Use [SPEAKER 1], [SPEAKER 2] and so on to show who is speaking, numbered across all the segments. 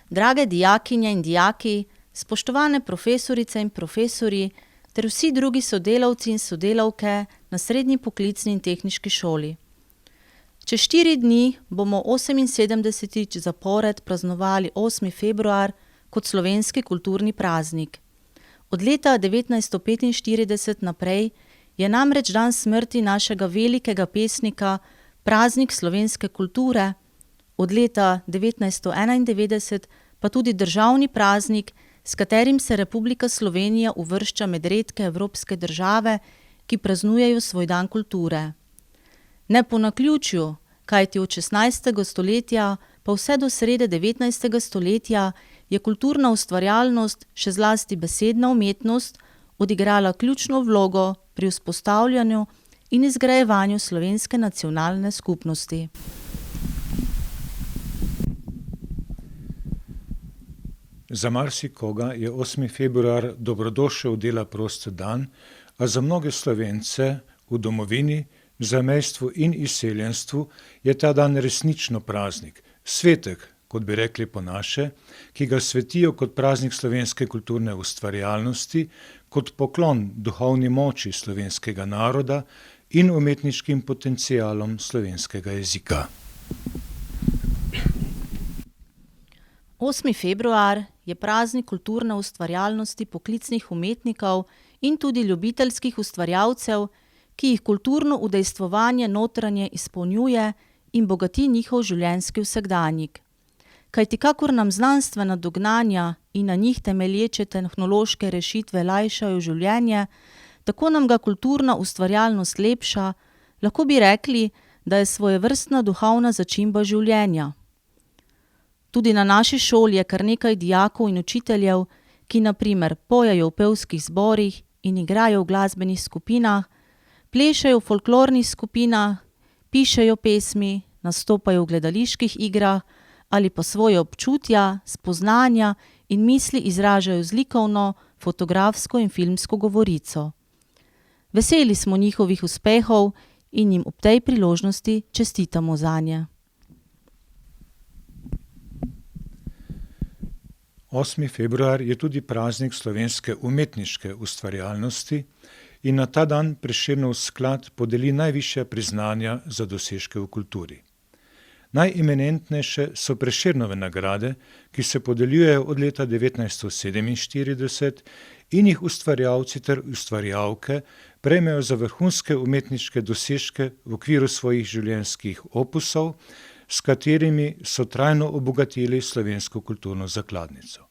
[SPEAKER 1] drage dijakinje in dijaki, spoštovane profesorice in profesorji ter vsi drugi sodelavci in sodelavke na Srednji poklicni in tehniški šoli. Čez 4 dni bomo 78. zapored praznovali 8. februar kot slovenski kulturni praznik. Od leta 1945 naprej je namreč dan smrti našega velikega pesnika praznik slovenske kulture, od leta 1991 pa tudi državni praznik, s katerim se Republika Slovenija uvršča med redke evropske države, ki praznujejo svoj dan kulture. Ne po naključju, kajti od 16. stoletja pa vse do srede 19. stoletja je kulturna ustvarjalnost, še zlasti besedna umetnost, odigrala ključno vlogo pri vzpostavljanju in izgrajevanju slovenske nacionalne skupnosti.
[SPEAKER 2] Za marsikoga je 8. februar dobrodošel dela prost dan, a za mnoge Slovence v domovini, zamejstvu in izseljenstvu je ta dan resnično praznik, svetek, kot bi rekli po naše, ki ga svetijo kot praznik slovenske kulturne ustvarjalnosti, kot poklon duhovni moči slovenskega naroda in umetniškim potencialom slovenskega jezika.
[SPEAKER 1] 8. februar je praznik kulturne ustvarjalnosti poklicnih umetnikov in tudi ljubiteljskih ustvarjalcev, ki jih kulturno udejstvovanje notranje izpolnjuje in bogati njihov življenjski vsakdanjik. Kajti kakor nam znanstvena dognanja in na njih temelječe tehnološke rešitve lajšajo življenje, tako nam ga kulturna ustvarjalnost lepša, lahko bi rekli, da je svojevrstna duhovna začimba življenja. Tudi na naši šoli je kar nekaj dijakov in učiteljev, ki na primer pojejo v pevskih zborih in igrajo v glasbenih skupinah, plešejo v folklornih skupinah, pišejo pesmi, nastopajo v gledaliških igrah ali pa svoje občutja, spoznanja in misli izražajo z likovno, fotografsko in filmsko govorico. Veseli smo njihovih uspehov in jim ob tej priložnosti čestitamo zanje.
[SPEAKER 2] 8. februar je tudi praznik slovenske umetniške ustvarjalnosti in na ta dan Prešernov sklad podeli najvišja priznanja za dosežke v kulturi. Najeminentnejše so Prešernove nagrade, ki se podeljujejo od leta 1947 in jih ustvarjalci ter ustvarjalke prejmejo za vrhunske umetniške dosežke v okviru svojih življenjskih opusov, s katerimi so trajno obogatili slovensko kulturno zakladnico.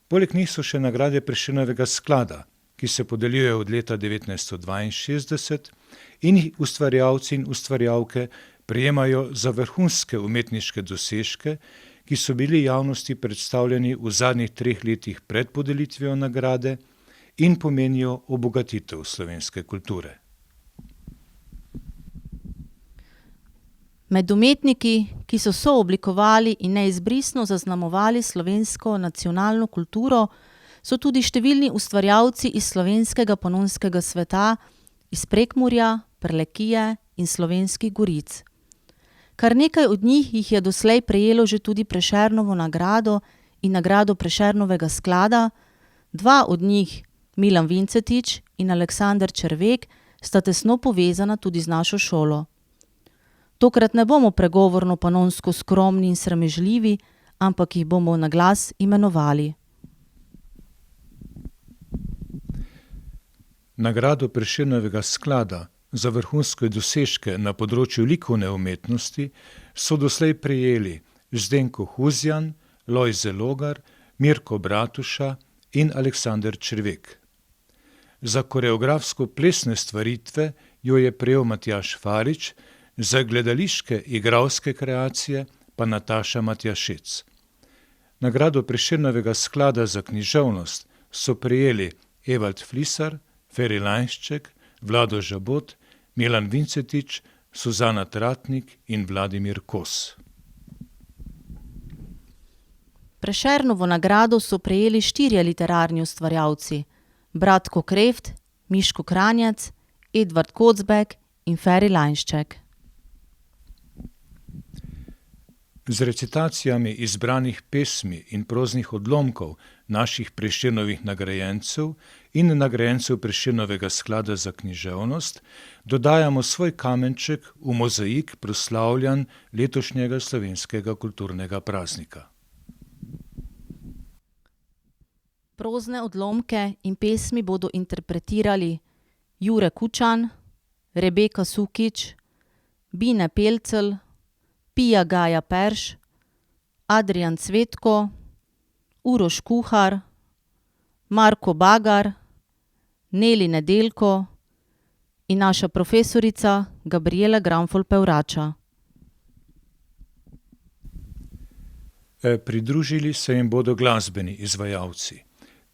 [SPEAKER 2] Poleg njih so še nagrade Prešernovega sklada, ki se podeljujejo od leta 1962 in jih ustvarjalci in ustvarjalke prejemajo za vrhunske umetniške dosežke, ki so bili javnosti predstavljeni v zadnjih 3 letih pred podelitvijo nagrade in pomenijo obogatitev slovenske kulture.
[SPEAKER 1] Med umetniki, ki so sooblikovali in neizbrisno zaznamovali slovensko nacionalno kulturo, so tudi številni ustvarjalci iz slovenskega panonskega sveta, iz Prekmurja, Prlekije in Slovenskih goric. Kar nekaj od njih jih je doslej prejelo že tudi Prešernovo nagrado in nagrado Prešernovega sklada, 2 od njih, Milan Vincetič in Aleksander Červek, sta tesno povezana tudi z našo šolo. Tokrat ne bomo pregovorno panonsko skromni in sramežljivi, ampak jih bomo na glas imenovali.
[SPEAKER 2] Nagrado Prešernovega sklada za vrhunske dosežke na področju likovne umetnosti so doslej prejeli Zdenko Huzjan, Lojze Logar, Mirko Bratuša in Aleksander Červek. Za koreografsko-plesne stvaritve jo je prejel Matjaž Farič, za gledališke igralske kreacije pa Nataša Matjašec. Nagrado Prešernovega sklada za književnost so prejeli Evald Flisar, Feri Lainšček, Vlado Žabot, Milan Vincetič, Suzana Tratnik in Vladimir Kos.
[SPEAKER 1] Prešernovo nagrado so prejeli 4 literarni ustvarjalci: Bratko Kreft, Miško Kranjac, Edvard Kocbek in Feri Lainšček.
[SPEAKER 2] z recitacijami izbranih pesmi in proznih odlomkov naših Prešernovih nagrajencev in nagrajencev Prešernovega sklada za književnost dodajamo svoj kamenček v mozaik proslavljanj letošnjega slovenskega kulturnega praznika.
[SPEAKER 1] Prozne odlomke in pesmi bodo interpretirali Jure Kučan, Rebeka Sukič, Bine Pelcelj, Pija Gaja Perš, Adrijan Cvetko, Uroš Kuhar, Marko Bagar, Neli Nedeljko in naša profesorica Gabriela Granfol Pevrača.
[SPEAKER 2] Pridružili se jim bodo glasbeni izvajalci.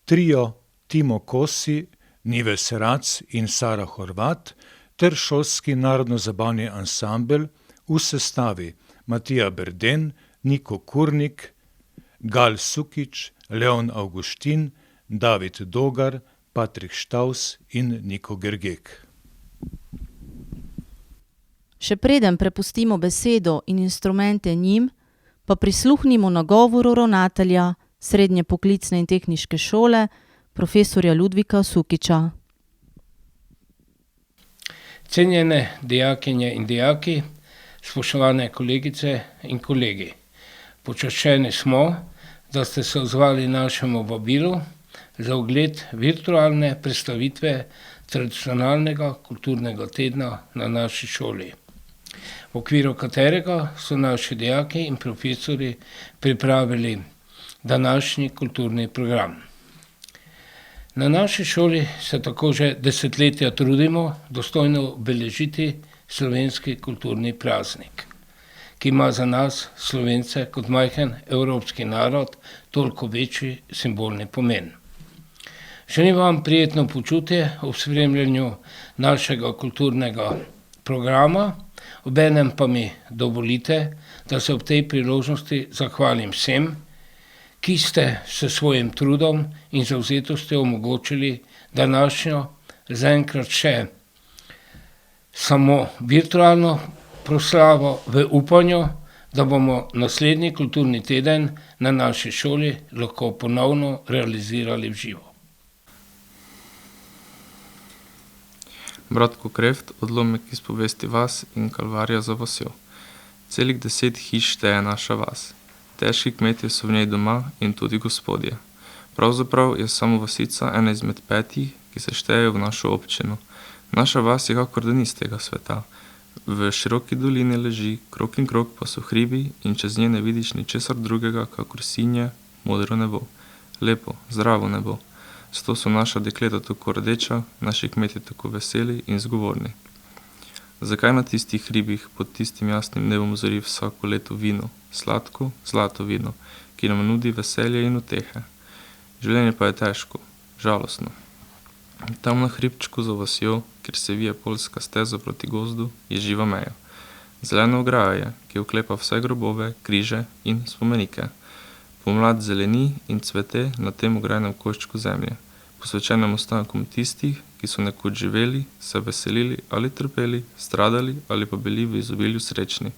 [SPEAKER 2] Trio Timo Kosi, Nives Rac in Sara Horvat ter šolski narodno-zabavni ansambel v sestavi Matija Berden, Niko Kurnik, Gal Sukič, Leon Avguštin, David Dogar, Patrik Štaus in Niko Gergek.
[SPEAKER 1] Še preden prepustimo besedo in instrumente njim, pa prisluhnimo nagovoru ravnatelja Srednje poklicne in tehniške šole, profesorja Ludvika Sukiča.
[SPEAKER 3] Cenjene dijakinje in dijaki, spoštovane kolegice in kolegi. Počaščeni smo, da ste se odzvali našemu vabilu za ogled virtualne predstavitve tradicionalnega kulturnega tedna na naši šoli, v okviru katerega so naši dijaki in profesori pripravili današnji kulturni program. Na naši šoli se tako že desetletja trudimo dostojno obeležiti slovenski kulturni praznik, ki ima za nas, Slovence, kot majhen evropski narod, toliko večji simbolni pomen. Želim vam prijetno počutje ob spremljanju našega kulturnega programa, obenem pa mi dovolite, da se ob tej priložnosti zahvalim vsem, ki ste s svojim trudom in zavzetostjo omogočili današnjo, zaenkrat še samo virtualno proslavo v upanju, da bomo naslednji kulturni teden na naši šoli lahko ponovno realizirali v živo.
[SPEAKER 4] Bratko Kreft, odlomek iz povesti Vas in Kalvarija za vasjo. Celih 10 hiš šteje naša vas. Težki kmetje so v njej doma in tudi gospodje. Pravzaprav je samo vasica ena izmed 5, ki se štejejo v našo občino. Naša vas je kakor da ni z tega sveta. V široki dolini leži, krog in krog pa so hribi in čez nje ne vidiš ničesar drugega, kakor sinje, modro nebo. Lepo, zdravo nebo. Zato so naša dekleta tako rdeča, naši kmetje tako veseli in zgovorni. Zakaj na tistih hribih pod tistim jasnim nebom zori vsako leto vino, sladko, zlato vino, ki nam nudi veselje in utehe? Življenje pa je težko, žalostno. Tam na hribčku za vasjo, kjer se vije poljska steza proti gozdu, je živa meja. Zelena ograja je, ki oklepa vse grobove, križe in spomenike. Pomlad zeleni in cvete na tem ograjenem koščku zemlje, posvečenem ostankom tistih, ki so nekoč živeli, se veselili ali trpeli, stradali ali pa bili v izobilju srečni.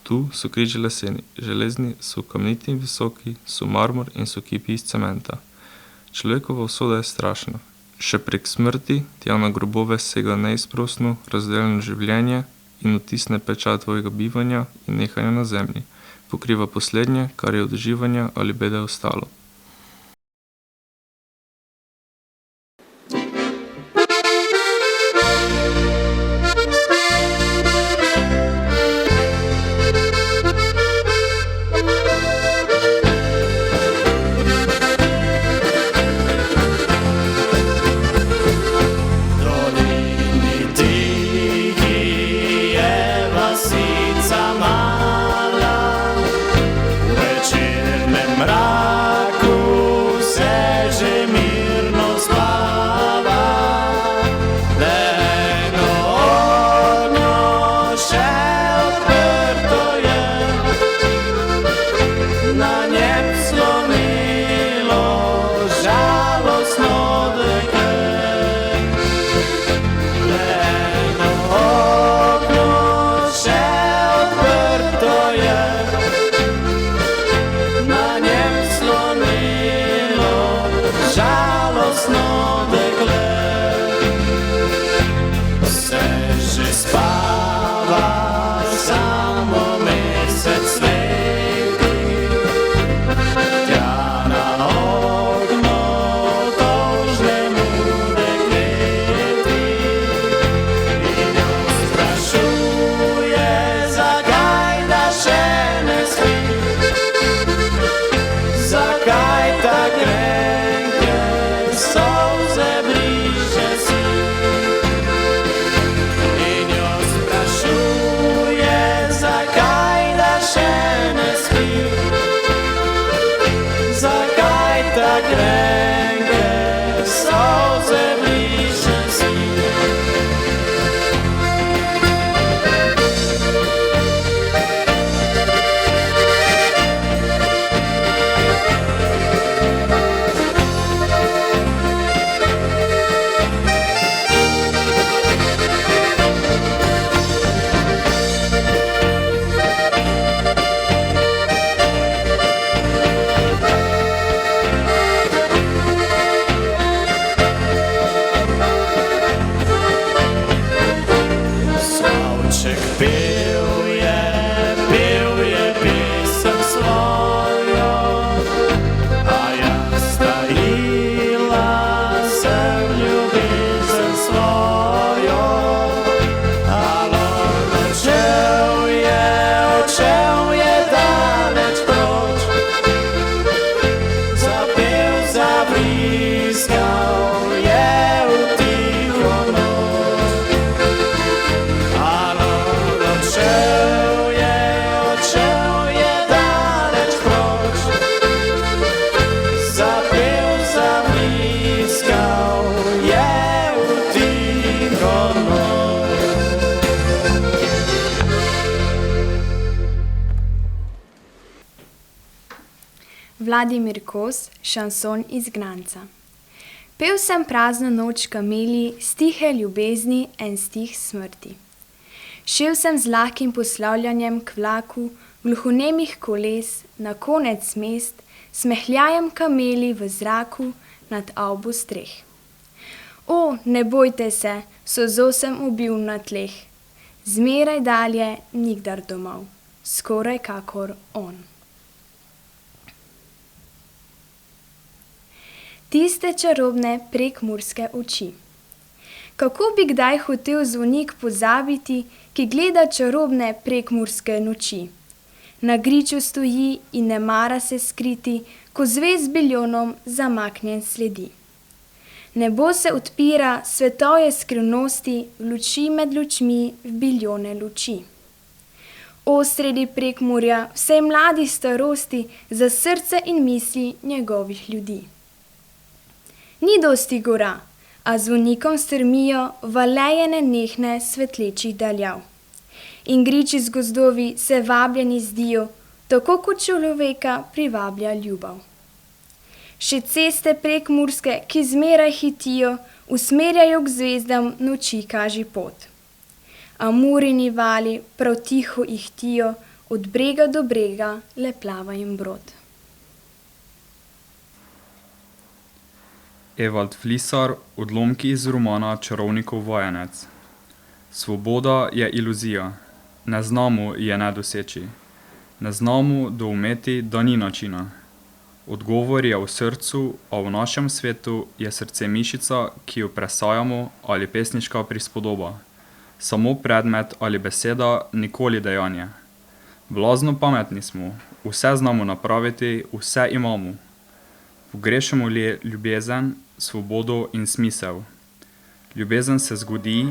[SPEAKER 4] Tu so križi leseni, železni, so kamniti in visoki, so marmor in so kipi iz cementa. Človekova usoda je strašna. Še prek smrti tja na grobove sega neizprosno, razdeljeno življenje in vtisne pečat tvojega bivanja in nehanja na zemlji. Pokriva poslednje, kar je od uživanja ali bede ostalo.
[SPEAKER 5] Mrak Vladimir Kos, šanson iz Gnanca. Pel sem prazno noč kameli, stihe ljubezni en stih smrti. Šel sem z lahkim poslavljanjem k vlaku, gluhonemih koles, na konec mest, smehljajem kameli v zraku nad avbo streh. O, ne bojte se, sozo sem ubil na tleh. Zmeraj dalje, nikdar domov, skoraj kakor on. Tiste čarobne prekmurske oči. Kako bi kdaj hotel zvonik pozabiti, ki gleda čarobne prekmurske noči? Na griču stoji in ne mara se skriti, ko zvezd biljonom zamaknjen sledi. Nebo se odpira, svetovje skrivnosti, luči med lučmi v biljone luči. O, sredi Prekmurja, vsej mladi starosti, za srce in misli njegovih ljudi. Ni dosti gora, a zvonikom strmijo valeje nenehne svetlečih daljav. In griči z gozdovi se vabljeni zdijo, tako kot človeka privablja ljubav. Še ceste prekmurske, ki zmeraj hitijo, usmerjajo k zvezdam noči kaži pot. A Murini vali prav tiho ihtijo, od brega do brega le plava jim brod.
[SPEAKER 6] Evald Flisar, odlomki iz romana Čarovnikov vajenec. Svoboda je iluzija, ne znamo je ne doseči. Ne znamo doumeti, da ni načina. Odgovor je v srcu, a v našem svetu je srce mišica, ki jo presajamo, ali pesniška prispodoba. Samo predmet ali beseda, nikoli dejanje. Blazno pametni smo, vse znamo napraviti, vse imamo. Pogrešamo li ljubezen, svobodo in smisel? Ljubezen se zgodi,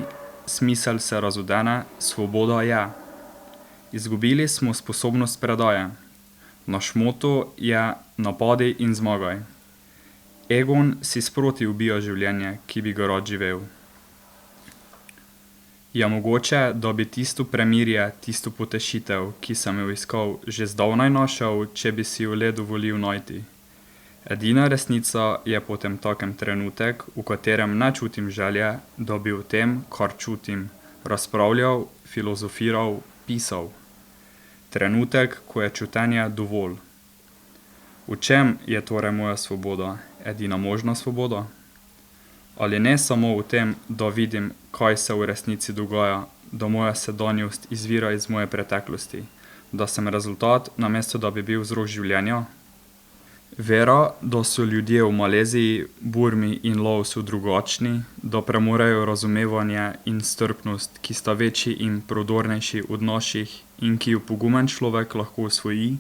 [SPEAKER 6] smisel se razodene, svoboda je. Izgubili smo sposobnost predaje. Naš moto je napadi in zmagaj. Egon si sproti ubija življenje, ki bi ga rad živel. Je mogoče, da bi tisto premirje, tisto potešitev, ki sem jo iskal, že zdavnaj našel, če bi si jo le dovolil najti? Edina resnica je potem takem trenutek, v katerem ne čutim želje, da bi o tem, kar čutim, razpravljal, filozofiral, pisal. Trenutek, ko je čutenje dovolj. V čem je torej moja svoboda, edina možna svoboda? Ali ne samo v tem, da vidim, kaj se v resnici dogaja, da moja sedanjost izvira iz moje preteklosti, da sem rezultat, namesto da bi bil vzrok življenja? Vera, da so ljudje v Maleziji, Burmi in Laosu drugačni, da premorejo razumevanje in strpnost, ki sta večji in prodornejši od naših in ki jo pogumen človek lahko osvoji,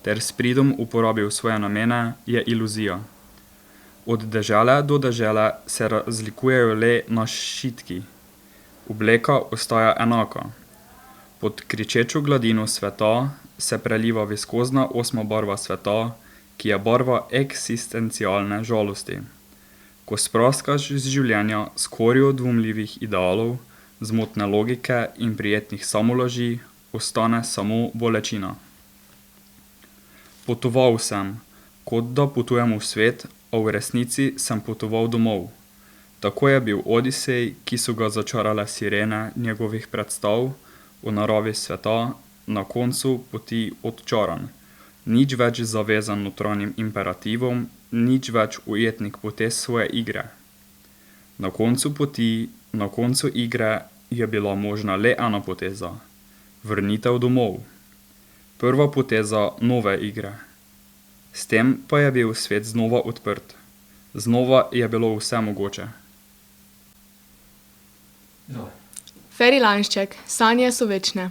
[SPEAKER 6] ter s pridom uporabi v svoje namene, je iluzija. Od dežele do dežele se razlikujejo le našitki. Obleka ostaja enaka. Pod kričečo gladino sveta se preliva viskozna osma barva sveta, ki je barva eksistencialne žalosti. Ko spraskaš z življenja skorjo dvomljivih idealov, zmotne logike in prijetnih samolaži, ostane samo bolečina. Potoval sem, kot da potujem v svet, a v resnici sem potoval domov. Tako je bil Odisej, ki so ga začarale sirene njegovih predstav o naravi sveta, na koncu poti odčaran. Nič več zavezan notranjim imperativom, nič več ujetnik potez svoje igre. Na koncu poti, na koncu igre je bila možna le ena poteza. Vrnitev domov. Prva poteza nove igre. S tem pa je bil svet znova odprt. Znova je bilo vse mogoče.
[SPEAKER 7] Feri Lanšček, sanje so večne.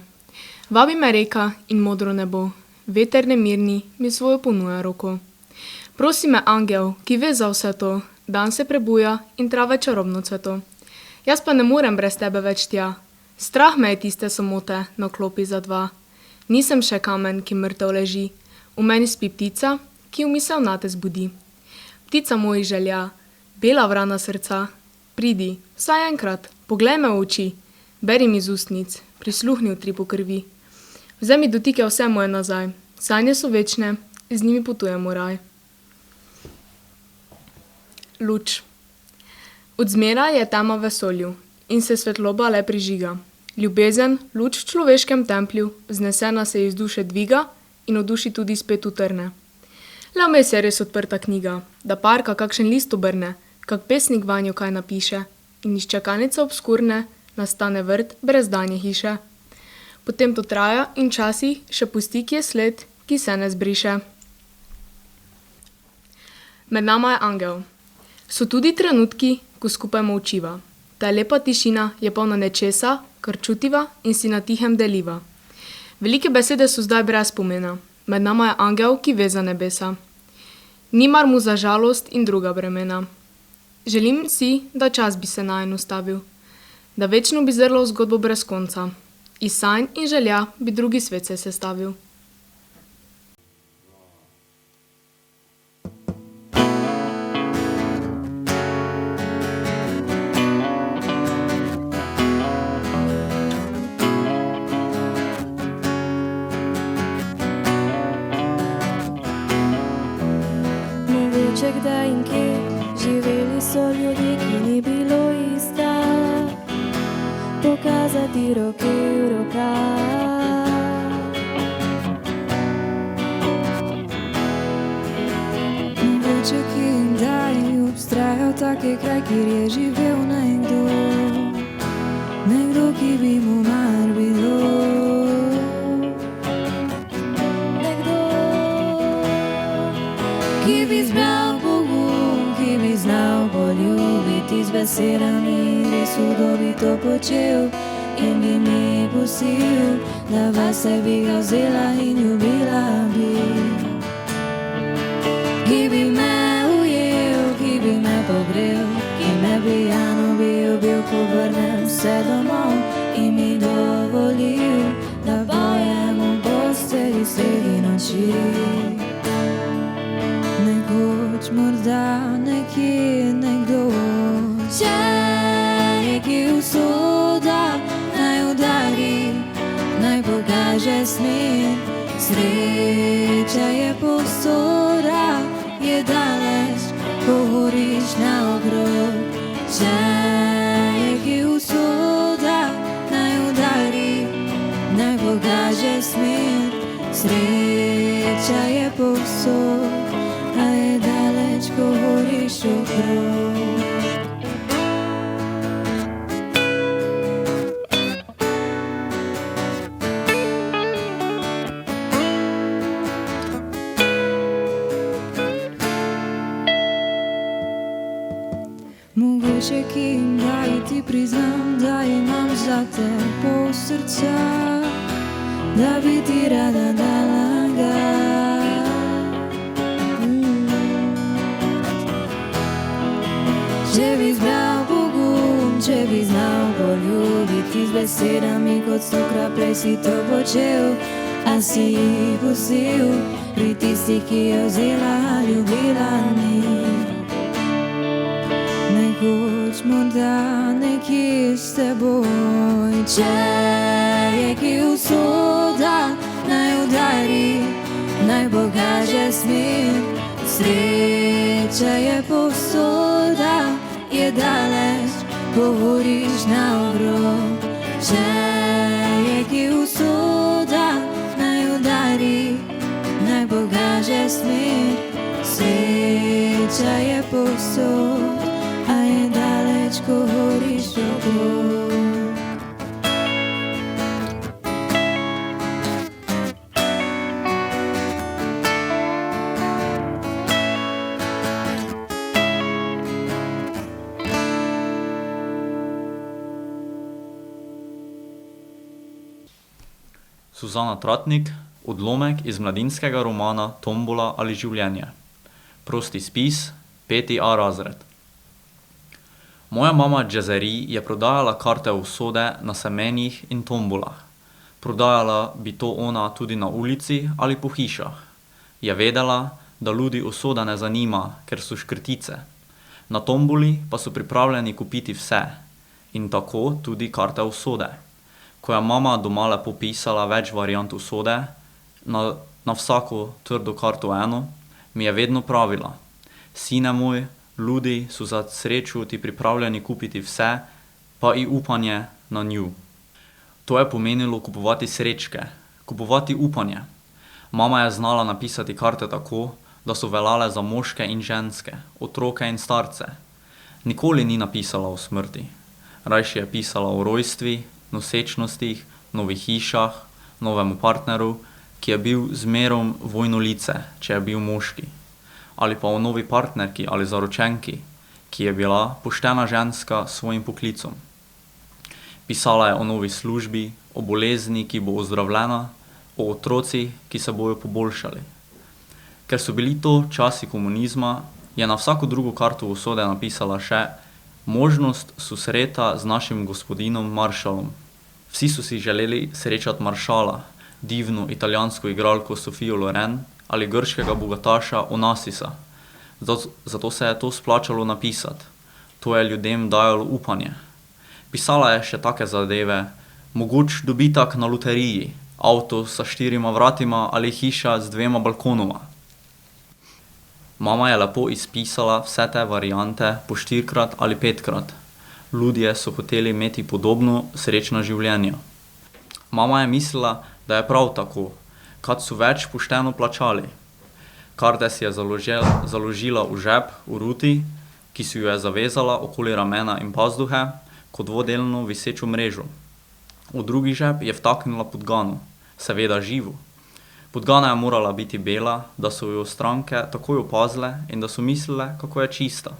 [SPEAKER 7] Vabi me reka in modro nebo. Veter nemirni mi svojo ponuja roko. Prosi me angel, ki ve za vse to, dan se prebuja in trave čarobno cveto. Jaz pa ne morem brez tebe več tja. Strah me je tiste samote na klopi za dva. Nisem še kamen, ki mrtev leži. V meni spi ptica, ki v misel nate zbudi. Ptica mojih želja, bela vrana srca. Pridi, vsaj enkrat, poglej me v oči. Beri mi z ustnic, prisluhni utripu krvi. Vzemi dotike vse moje nazaj. Sanje so večne, z njimi potujem v raj. Luč. Od zmeraj je tema v vesolju in se svetloba le prižiga. Ljubezen, luč v človeškem templju, vznesena se iz duše dviga in od duši tudi spet utrne. Le vmes je res odprta knjiga, da parka kakšen list obrne, kak pesnik vanjo kaj napiše in iz čakalnice obskurne nastane vrt brez danje hiše. Potem to traja in časi še pusti kje sled, ki se ne zbriše. Med nama je angel. So tudi trenutki, ko skupaj molčiva. Ta lepa tišina je polna nečesa, kar čutiva in si na tihem deliva. Velike besede so zdaj brez pomena. Med nama je angel, ki ve za nebesa. Ni mar mu za žalost in druga bremena. Želim si, da čas bi se najin ustavil, da večno bi zrlo v zgodbo brez konca. Iz sanj in želja bi drugi svet se sestavil.
[SPEAKER 8] Mogoče kdaj in kje živeli so ljudje, ki ni bilo ista, pokazati roke v rokah. Mogoče kje in kdaj obstrajal taki kraj, kjer je živel nekdo, ki bi mu mar bilo. Nekdo, ki bi zbral pogum, ki bi znal poljubiti z besedami, res udobito počel in bi mi pustil, da vase bi ga vzela in ljubila bi. Ki bi me ujel, ki bi me pogrel, ki me pijano bi ubil, ko vrnem se domov in mi dovolil, da pojem v postelji sredi noči. Nekoč morda nekje nekdo, če je ki usoda, naj udari, naj pokaže smer. Sreča je povsoda, je daleč, ko horiš naokrog. Če je ki usoda, naj udari, naj pokaže smer. Sreča je povsod, a je daleč, ko horiš okrog. Mogoče ki in daj ti priznam, da imam zate pol srca, da bi ti rada dala ga. Če bi zbral pogum, če bi znal poljubiti z besedami, kot stokrat prej si to počel, a si jih pustil pri tistih, ki je vzela, ljubila ni. Nekoč morda nekje s teboj, če je ki usoda, naj udari, naj pokaže smer. Sreča je povsoda, je daleč, ko horiš naokrog. Če je ki usoda, naj udari, naj pokaže smer. Sreča je povsod, a je daleč, ko horiš okrog.
[SPEAKER 9] Suzana Tratnik, odlomek iz mladinskega romana Tombola ali življenje. Prosti spis, 5. A razred. Moja mama Džezeri je prodajala karte usode na semenjih in tombolah. Prodajala bi to ona tudi na ulici ali po hišah. Je vedela, da ljudi usoda ne zanima, ker so škrtice. Na tomboli pa so pripravljeni kupiti vse. In tako tudi karte usode. Ko je mama doma lepo pisala več variant usode, na vsako trdo karto eno, mi je vedno pravila: Sine moj, Ljudje so za srečo ti pripravljeni kupiti vse, pa i upanje na nju. To je pomenilo kupovati srečke, kupovati upanje. Mama je znala napisati karte tako, da so veljale za moške in ženske, otroke in starce. Nikoli ni napisala o smrti. Rajši je pisala o rojstvi, nosečnostih, novih hišah, novemu partneru, ki je bil zmerom vojnolice, če je bil moški. Ali pa o novi partnerki ali zaročenki, ki je bila poštena ženska s svojim poklicom. Pisala je o novi službi, o bolezni, ki bo ozdravljena, o otroci, ki se bojo poboljšali. Ker so bili to časi komunizma, je na vsako drugo karto usode napisala še možnost susreta z našim gospodinom Maršalom. Vsi so si želeli srečati maršala, divno italijansko igralko Sofijo Loren ali grškega bogataša Onassisa. Zato se je to splačalo napisati. To je ljudem dajalo upanje. Pisala je še take zadeve, mogoč dobitak na loteriji, avto sa 4 vratima ali hiša z 2 balkonoma. Mama je lepo izpisala vse te variante po 4-krat ali 5-krat. Ljudje so hoteli imeti podobno srečna življenja. Mama je mislila, da je prav tako, kad so več pošteno plačali. Karte si je založila v žep v ruti, ki si jo je zavezala okoli ramena in pazduhe, kot dvodelno visečo mrežo. V drugi žep je vtaknila podgano, seveda živo. Podgana je morala biti bela, da so jo stranke takoj opazile in da so mislile, kako je čista.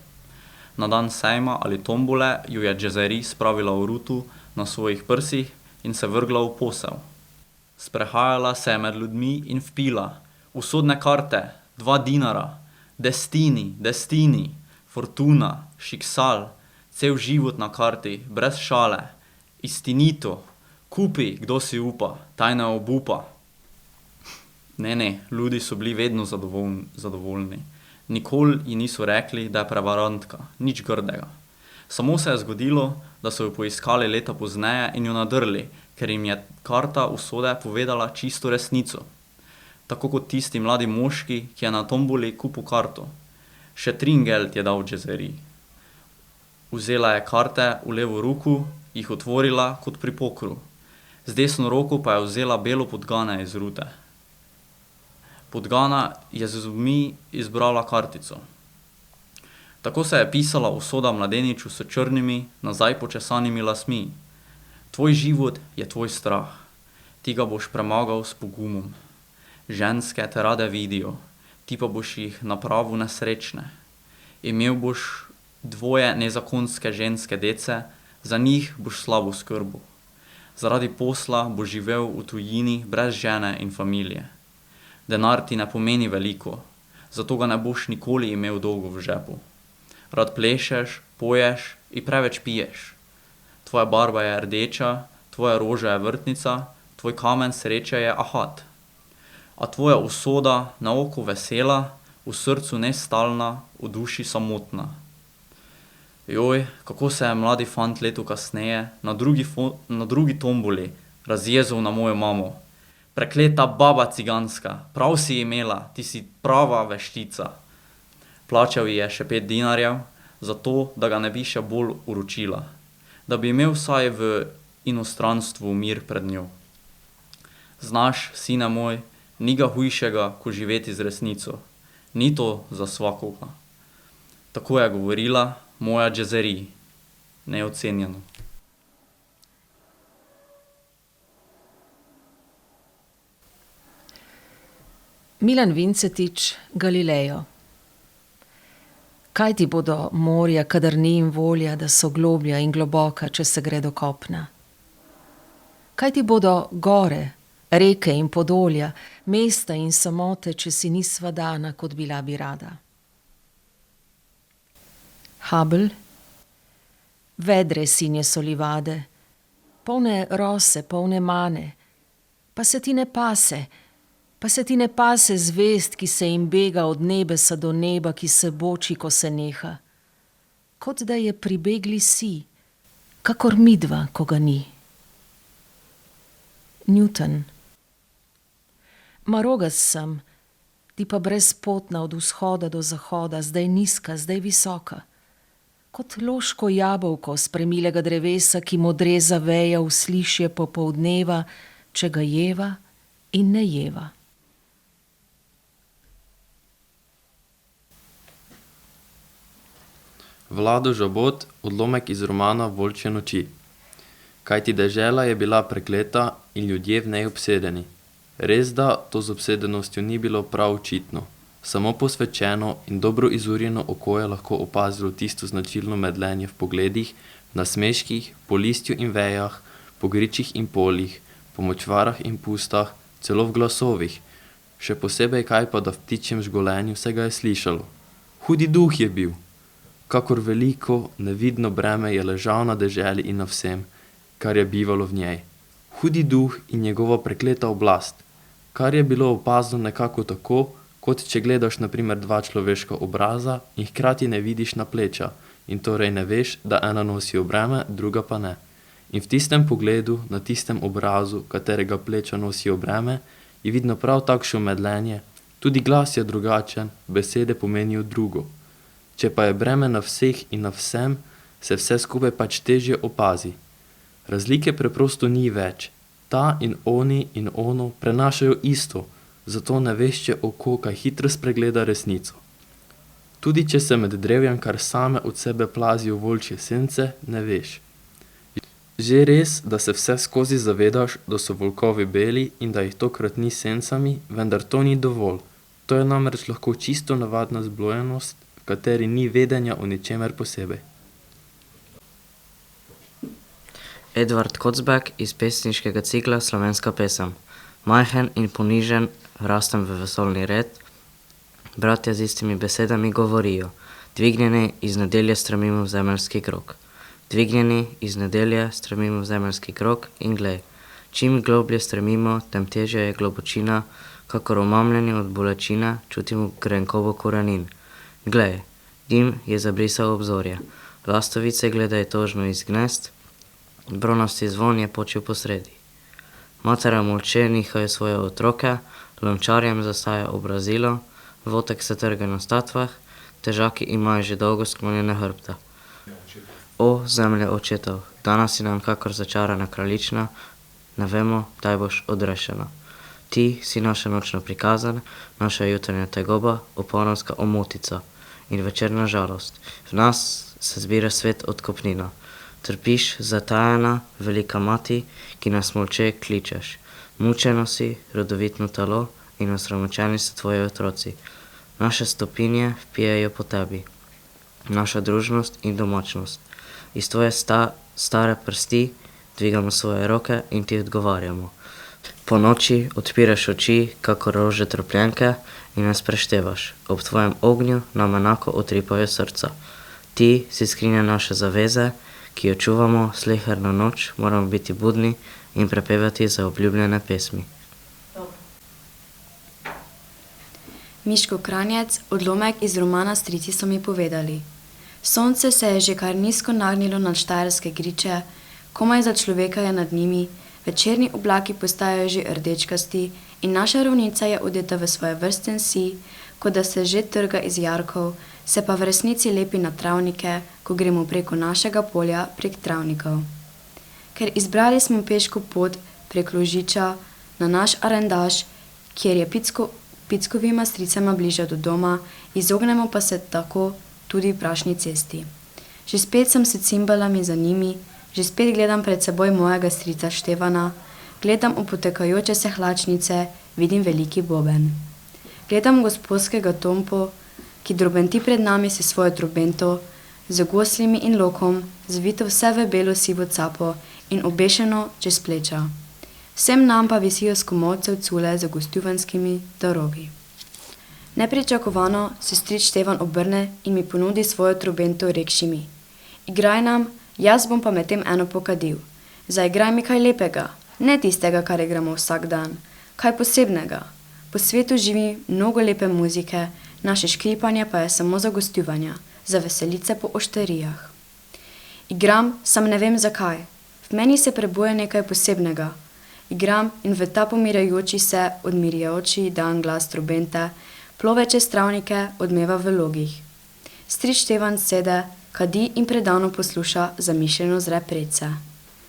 [SPEAKER 9] Na dan sejma ali tombole jo je Džezeri spravila v rutu na svojih prsih in se vrgla v posel. Sprehajala se je med ljudmi in vpila: usodne karte, 2 dinara, destini, fortuna, šiksal, cel život na karti, brez šale, istinito, kupi, kdo si upa, taj ne obupa. Ne, ljudje so bili vedno zadovoljni. Nikoli ji niso rekli, da je prevarantka, nič grdega. Samo se je zgodilo, da so jo poiskali leta pozneje in jo nadrli, ker jim je karta usode povedala čisto resnico. Tako kot tisti mladi moški, ki je na tomboli kupil karto. Še 3 geld je dal Džezeri. Vzela je karte v levo ruku, jih otvorila kot pri pokru. Z desno roko pa je vzela belo podgane iz rute. Podgana je z zobmi izbrala kartico. Tako se je pisala usoda mladeniču s črnimi, nazaj počesanimi lasmi. Tvoj život je tvoj strah. Ti ga boš premagal s pogumom. Ženske te rade vidijo, ti pa boš jih napravil nesrečne. Imel boš 2 nezakonske ženske dece, za njih boš slabo skrbel. Zaradi posla boš živel v tujini brez žene in familije. Denar ti ne pomeni veliko, zato ga ne boš nikoli imel dolgo v žepu. Rad plešeš, poješ in preveč piješ. Tvoja barva je rdeča, tvoja roža je vrtnica, tvoj kamen sreče je ahat. A tvoja usoda na oko vesela, v srcu nestalna, v duši samotna. Joj, kako se je mladi fant leto kasneje na drugi tomboli razjezel na mojo mamo. Prekleta baba ciganska, prav si imela, ti si prava veštica. Plačal ji je še 5 dinarjev, zato da ga ne bi še bolj uročila, da bi imel vsaj v inostranstvu mir pred njo. Znaš, sine moj, ni ga hujšega, ko živeti z resnico. Ni to za svakoga. Tako je govorila moja Džezeri, neocenjeno.
[SPEAKER 10] Milan Vincetič, Galilejo. Kaj ti bodo morja, kadar ni jim volja, da so globlja in globoka, če se gre do kopna? Kaj ti bodo gore, reke in podolja, mesta in samote, če si nisva dana, kot bila bi rada? Habel. Vedre sinje so livade, polne rose, polne mane, pa se ti ne pase zvest, ki se jim bega od nebesa do neba, ki se boči, ko se neha. Kot da je pribegli si, kakor midva, ko ga ni. Newton. Marogas sem, ti pa brezpotna od vzhoda do zahoda, zdaj nizka, zdaj visoka. Kot loško jabolko s premilega drevesa, ki modre zaveja v slišje popoldneva, če ga jeva in ne jeva.
[SPEAKER 11] Vlado Žabot, odlomek iz romana Volčje noči. Kajti dežela je bila prekleta in ljudje v njej obsedeni. Res da, to z obsedenostjo ni bilo prav očitno. Samo posvečeno in dobro izurjeno oko je lahko opazilo tisto značilno medlenje v pogledih, nasmeških, po listju in vejah, po gričih in poljih, po močvarah in pustah, celo v glasovih. Še posebej kaj pa, da v ptičjem žgolenju se ga je slišalo. Hudi duh je bil. Kakor veliko, nevidno breme je ležal na deželi in na vsem, kar je bivalo v njej. Hudi duh in njegova prekleta oblast, kar je bilo opazno nekako tako, kot če gledaš na primer dva človeška obraza in hkrati ne vidiš na pleča in torej ne veš, da ena nosi breme, druga pa ne. In v tistem pogledu, na tistem obrazu, katerega pleča nosijo breme, je vidno prav takšno medlenje, tudi glas je drugačen, besede pomenijo drugo. Če pa je breme na vseh in na vsem, se vse skupaj pač težje opazi. Razlike preprosto ni več. Ta in oni in ono prenašajo isto, zato ne veš, če oko kaj hitro spregleda resnico. Tudi če se med drevjem kar same od sebe plazijo volčje sence, ne veš. Že res, da se vse skozi zavedaš, da so volkovi beli in da jih tokrat ni sencami, vendar to ni dovolj. To je namreč lahko čisto navadna zblojenost, v kateri ni vedenja o ničemer posebej.
[SPEAKER 12] Edvard Kocbek iz pesniškega cikla Slovenska pesem. Majhen in ponižen rastem v vesoljni red, bratja z istimi besedami govorijo, dvignjeni iz nedelje stremimo v zemeljski krog. Dvignjeni iz nedelje stremimo v zemeljski krog in glej, čim globlje stremimo, tem težja je globočina, kakor omamljeni od bolečine čutimo grenkovo korenin. Glej, dim je zabrisal obzorje, lastovice gledaj tožno iz gnezd, bronasti zvon je počil posredi. Matera molče nihajo svoje otroke, lončarjem zastaja obrazilo, votek se trga na statvah, težaki imajo že dolgo sklonjene hrbte. O, zemlje očetov, danes si nam kakor začarana kraljična, ne vemo, kdaj boš odrešena. Ti si naša nočna prikazan, naša jutranja tegoba, opolnonska omotica in večerna žalost. V nas se zbira svet odkopnina. Trpiš, zatajena, velika mati, ki nas molče kličeš. Mučeno si, rodovitno telo in osramočeni so tvoji otroci. Naše stopinje vpijejo po tebi. Naša družnost in domačnost. Iz tvoje stare prsti dvigamo svoje roke in ti odgovarjamo. Po noči odpiraš oči, kakor rože trpljenke in nas preštevaš. Ob tvojem ognju nam enako utripajo srca. Ti si skrinja naše zaveze, ki jo čuvamo sleherno noč, moramo biti budni in prepevati za obljubljene pesmi.
[SPEAKER 5] Miško Kranjec, odlomek iz romana Strici so mi povedali. Sonce se je že kar nizko nagnilo nad štajerske griče, komaj za človeka je nad njimi, večerni oblaki postajajo že rdečkasti in naša ravnica je odeta v svoje vrsten si, kot da se že trga iz jarkov, se pa v resnici lepi na travnike, ko gremo preko našega polja prek travnikov. Ker izbrali smo peško pot prek Ložiča na naš arendaž, kjer je Pickovima stricama bližje do doma, izognemo pa se tako tudi prašni cesti. Že spet sem se cimbalami za njimi, že spet gledam pred seboj mojega strica Števana, gledam opotekajoče se hlačnice, vidim veliki boben. Gledam gospodskega Tompo, ki drobenti pred nami s svojo trobento, z goslimi in lokom, zvito vse v belo sivo capo in obešeno čez pleča. Vsem nam pa visijo s komolcev cule z gostjuvanskimi darogi. Nepričakovano se stric Števan obrne in mi ponudi svojo trobento, rekši mi: Igraj nam, jaz bom pa medtem eno pokadil. Zaigraj mi kaj lepega, ne tistega, kar igramo vsak dan, kaj posebnega. Po svetu živi mnogo lepe muzike, naše škripanje pa je samo za gostjuvanja, za veselice po ošterijah. Igram, sam ne vem zakaj. V meni se preboja nekaj posebnega. Igram in v ta pomirajoči se, odmirjajoči dan glas trobente plove čez travnike, odmeva v logih. Stric Števan sede, kadi in predano posluša zamišljeno zre predse.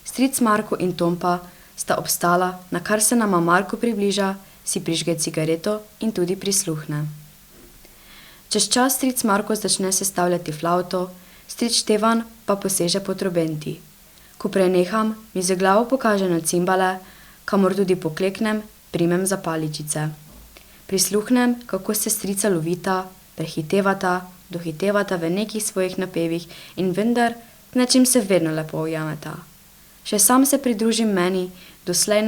[SPEAKER 5] Stric Marko in Tompa sta obstala, nakar se nama Marko približa, si prižge cigareto in tudi prisluhne. Čez čas stric Marko začne sestavljati flavto, stric Števan pa poseže po trobenti. Ko preneham, mi z glavo pokaže na cimbale, kamor tudi pokleknem, primem za paličice. Prisluhnem, kako se strica lovita, prehitevata, dohitevata v nekih svojih napevih in vendar nečim se vedno lepo ujameta. Še sam se pridružim meni, doslej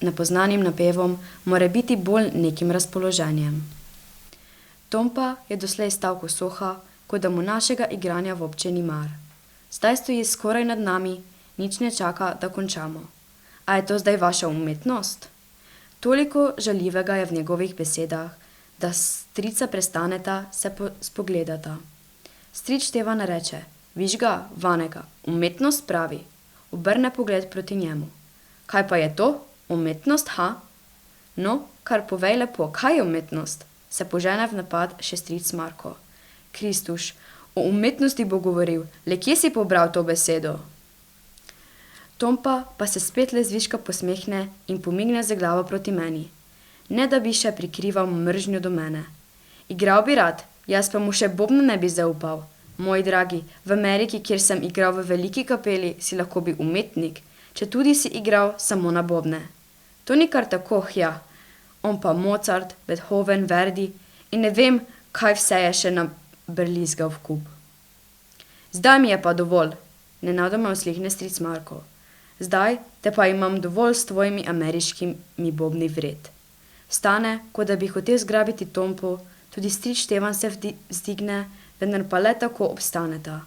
[SPEAKER 5] nepoznanim napevom, more biti bolj nekim razpoloženjem. Tompa je doslej stal ko soha, kot da mu našega igranja vopče ni mar. Zdaj stoji skoraj nad nami, nič ne čaka, da končamo. A je to zdaj vaša umetnost? Toliko žaljivega je v njegovih besedah, da strica prestaneta, se spogledata. Stric Števan reče: "Viš ga, Vanega, umetnost pravi." Obrne pogled proti njemu. "Kaj pa je to? Umetnost, ha?" "No, kar povej lepo, kaj je umetnost?" se požene v napad še stric Marko. "Kristuš, o umetnosti bo govoril, le kje si pobral to besedo?" Tompa pa se spet le zviška posmehne in pomigne z glavo proti meni. Ne da bi še prikrival mržnjo do mene. "Igral bi rad, jaz pa mu še bobna ne bi zaupal. Moj dragi, v Ameriki, kjer sem igral v veliki kapeli, si lahko bil umetnik, če tudi si igral samo na bobne. To ni kar tako, hja. On pa Mozart, Beethoven, Verdi in ne vem, kaj vse je še nabrlizgal v kup." "Zdaj mi je pa dovolj," nenadoma uslihne stric Marko. "Zdaj te pa imam dovolj s tvojimi ameriškimi bobni vred." Vstane, kot da bi hotel zgrabiti Tompo, tudi stric Števan se vzdigne, vendar pa le tako obstaneta.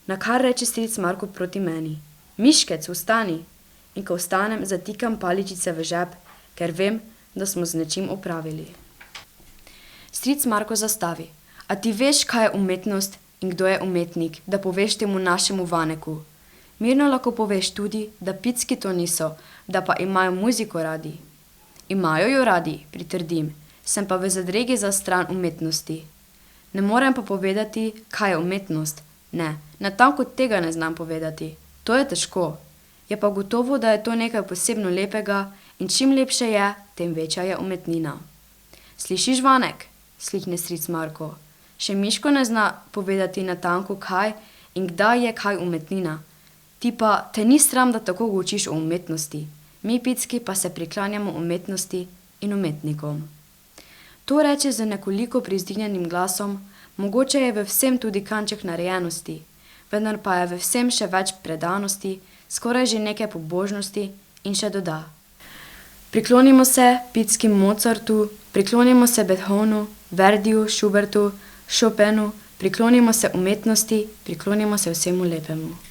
[SPEAKER 5] Nakar reče stric Marko proti meni: "Miškec, vstani!" In ko vstanem, zatikam paličice v žep, ker vem, da smo z nečim opravili. Stric Marko zastavi: "A ti veš, kaj je umetnost in kdo je umetnik, da poveš temu našemu Vaneku? Mirno lahko poveš tudi, da picki to niso, da pa imajo muziko radi." "Imajo jo radi," pritrdim, "sem pa v zadregi za stran umetnosti. Ne morem pa povedati, kaj je umetnost. Ne, natanko tega ne znam povedati. To je težko. Je pa gotovo, da je to nekaj posebno lepega in čim lepše je, tem večja je umetnina." "Slišiš, Vanek?" slikne stric Marko. "Še Miško ne zna povedati natanko, kaj in kdaj je kaj umetnina. Ti pa, te ni sram, da tako gočiš o umetnosti. Mi picki pa se priklanjamo umetnosti in umetnikom." To reče z nekoliko privzdignjenim glasom, mogoče je v vsem tudi kanček narejenosti, vendar pa je v vsem še več predanosti, skoraj že neke pobožnosti in še doda: "Priklonimo se pickim Mozartu, priklonimo se Beethovenu, Verdiju, Schubertu, Chopinu, priklonimo se umetnosti, priklonimo se vsemu lepemu."